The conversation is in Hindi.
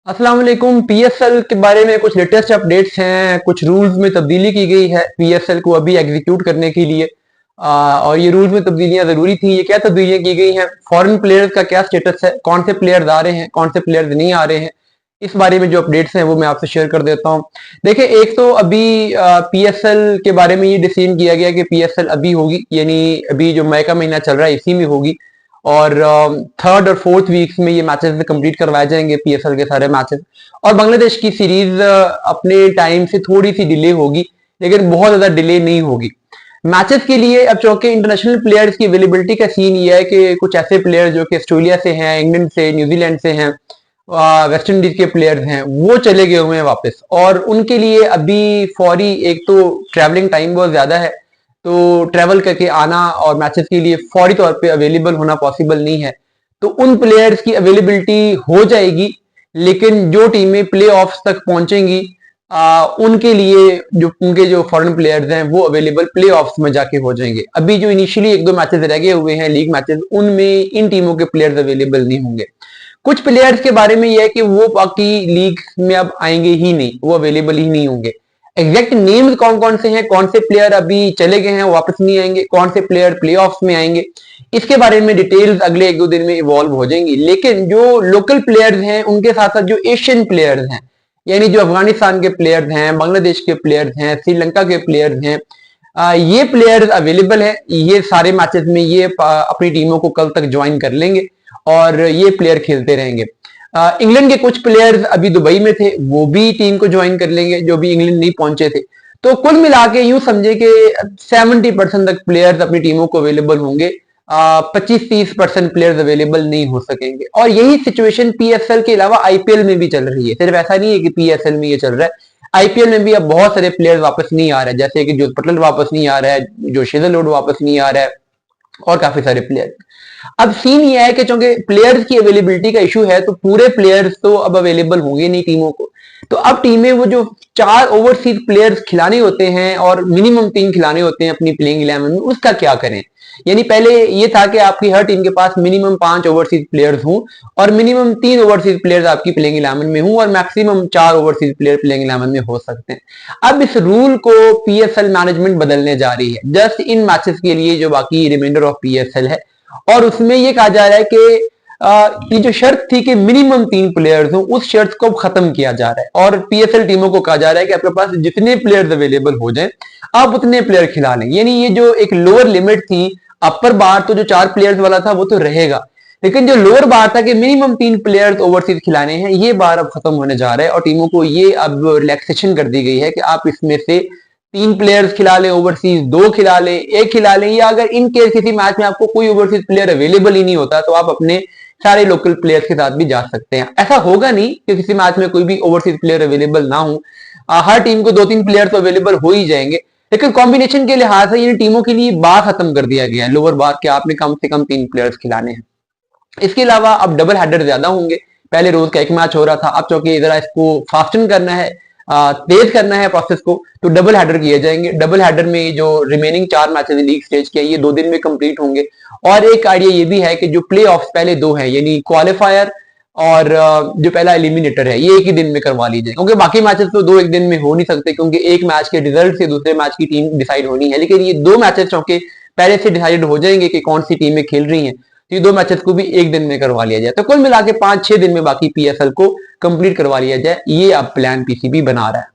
अस्सलाम वालेकुम। पीएसएल के बारे में कुछ लेटेस्ट अपडेट्स हैं। कुछ रूल्स में तब्दीली की गई है पीएसएल को अभी एग्जीक्यूट करने के लिए। और ये रूल्स में तब्दीलियां जरूरी थी। ये क्या तब्दीलियां की गई हैं, फॉरेन प्लेयर्स का क्या स्टेटस है, कौन से प्लेयर्स आ रहे हैं, कौन से प्लेयर्स नहीं आ रहे हैं, इस बारे में जो अपडेट्स हैं वो मैं आपसे शेयर कर देता हूं। देखिए, एक तो अभी पीएसएल के बारे में ये डिसीजन किया गया कि पीएसएल अभी होगी, यानी अभी जो मई का महीना चल रहा है इसी में होगी। और थर्ड और फोर्थ वीक्स में ये मैचेस कंप्लीट करवाए जाएंगे पीएसएल के सारे मैचेस। और बांग्लादेश की सीरीज अपने टाइम से थोड़ी सी डिले होगी, लेकिन बहुत ज्यादा डिले नहीं होगी। मैचेस के लिए अब चूंकि इंटरनेशनल प्लेयर्स की अवेलेबिलिटी का सीन ये है कि कुछ ऐसे प्लेयर्स जो कि ऑस्ट्रेलिया से हैं, इंग्लैंड से, न्यूजीलैंड से हैं, वेस्ट इंडीज के प्लेयर्स हैं, वो चले गए हुए हैं वापस। और उनके लिए अभी फौरी एक तो ट्रैवलिंग टाइम बहुत ज्यादा है, तो ट्रैवल करके आना और मैचेस के लिए फौरी तौर पे अवेलेबल होना पॉसिबल नहीं है। तो उन प्लेयर्स की अवेलेबिलिटी हो जाएगी, लेकिन जो टीमें प्ले ऑफ्स तक पहुंचेंगी उनके लिए जो फॉरेन प्लेयर्स हैं वो अवेलेबल प्ले ऑफ्स में जाके हो जाएंगे। अभी जो इनिशियली एक दो मैचेस रह गए हुए हैं लीग मैचेस, उनमें इन टीमों के प्लेयर्स अवेलेबल नहीं होंगे। कुछ प्लेयर्स के बारे में यह है कि वो बाकी लीग में अब आएंगे ही नहीं, वो अवेलेबल ही नहीं होंगे। एग्जैक्ट नेम्स कौन कौन से हैं, कौन से प्लेयर अभी चले गए हैं वापस नहीं आएंगे, कौन से प्लेयर प्लेऑफ्स में आएंगे, इसके बारे में डिटेल्स अगले एक दो दिन में इवॉल्व हो जाएंगी। लेकिन जो लोकल प्लेयर्स हैं उनके साथ साथ जो एशियन प्लेयर्स हैं, यानी जो अफगानिस्तान के प्लेयर्स हैं, बांग्लादेश के प्लेयर्स हैं, श्रीलंका के प्लेयर्स हैं, ये प्लेयर्स अवेलेबल है। ये सारे मैचेस में ये अपनी टीमों को कल तक ज्वाइन कर लेंगे और ये प्लेयर खेलते रहेंगे। इंग्लैंड के कुछ प्लेयर्स अभी दुबई में थे, वो भी टीम को ज्वाइन कर लेंगे जो भी इंग्लैंड नहीं पहुंचे थे। तो कुल मिला के यूं समझे कि 70% तक प्लेयर्स अपनी टीमों को अवेलेबल होंगे, 25-30% प्लेयर्स अवेलेबल नहीं हो सकेंगे। और यही सिचुएशन पीएसएल के अलावा आईपीएल में भी चल रही है। सिर्फ ऐसा नहीं है कि पीएसएल में ये चल रहा है, आईपीएल में भी अब बहुत सारे प्लेयर्स वापस नहीं आ रहे हैं, जैसे कि जोत पटल वापस नहीं आ रहा है, जो शेजल वापस नहीं आ रहा है, और काफी सारे प्लेयर। अब सीन ये है कि चूंकि प्लेयर्स की अवेलेबिलिटी का इशू है, तो पूरे प्लेयर्स तो अब अवेलेबल होंगे नहीं टीमों को। तो अब टीमें वो जो 4 ओवरसीज प्लेयर्स खिलाने होते हैं और मिनिमम 3 खिलाने होते हैं अपनी प्लेइंग 11 में, उसका क्या करें। यानी पहले ये था कि आपकी हर टीम के पास मिनिमम 5 ओवरसीज प्लेयर्स हों और मिनिमम 3 ओवरसीज प्लेयर्स आपकी प्लेइंग 11 में हों और मैक्सिमम 4 ओवरसीज प्लेयर प्लेइंग 11 में हो सकते हैं। अब इस रूल को पीएसएल मैनेजमेंट बदलने जा रही है जस्ट इन मैचेस के लिए जो बाकी रिमाइंडर ऑफ पीएसएल है। और उसमें ये कहा जा रहा है कि ये जो शर्त थी कि मिनिमम 3 प्लेयर्स हो, उस शर्त को खत्म किया जा रहा है और पीएसएल टीमों को कहा जा रहा है कि आपके पास जितने प्लेयर्स अवेलेबल हो जाएं आप उतने प्लेयर खिला लें। यानी ये जो एक लोअर लिमिट थी, अपर बार तो जो 4 प्लेयर्स वाला था वो तो रहेगा, लेकिन जो लोअर बार था कि मिनिमम 3 प्लेयर्स ओवरसीज खिलाने हैं, ये बार अब खत्म होने जा रहा है और टीमों को ये अब रिलैक्सेशन कर दी गई है कि आप इसमें से 3 प्लेयर्स खिला लें ओवरसीज, 2 खिला लें, 1 खिला लें, या अगर इन केस किसी मैच में आपको कोई ओवरसीज प्लेयर अवेलेबल ही नहीं होता तो आप अपने सारे लोकल प्लेयर्स के साथ भी जा सकते हैं। ऐसा होगा नहीं कि किसी मैच में कोई भी ओवरसीज प्लेयर अवेलेबल ना हो, हर टीम को 2-3 प्लेयर तो अवेलेबल हो ही जाएंगे, लेकिन कॉम्बिनेशन के लिहाज से इन टीमों के लिए बार खत्म कर दिया गया है, लोअर बार के आपने कम से कम 3 प्लेयर्स खिलाने हैं। इसके अलावा अब डबल हेडर ज्यादा होंगे। पहले रोज का एक मैच हो रहा था, अब चूंकि जरा इसको फास्टन करना है, तेज करना है प्रोसेस को, तो डबल हेडर किए जाएंगे। डबल हेडर में जो रिमेनिंग 4 मैचेस लीग स्टेज के ये 2 दिन में कंप्लीट होंगे। और एक आइडिया ये भी है कि जो प्ले ऑफ पहले 2 हैं, यानी क्वालिफायर और जो पहला एलिमिनेटर है, ये एक ही दिन में करवा लीजिए, क्योंकि बाकी मैचेस तो 2 एक दिन में हो नहीं सकते, क्योंकि एक मैच के रिजल्ट से दूसरे मैच की टीम डिसाइड होनी है। लेकिन ये 2 मैचेस चूंकि पहले से डिसाइड हो जाएंगे कि कौन सी टीमें खेल रही हैं, तो ये 2 मैचेस को भी एक दिन में करवा लिया जाए, तो कुल मिला के 5-6 दिन में बाकी पीएसएल को कंप्लीट करवा लिया जाए। ये अब प्लान पीसीबी बना रहा है।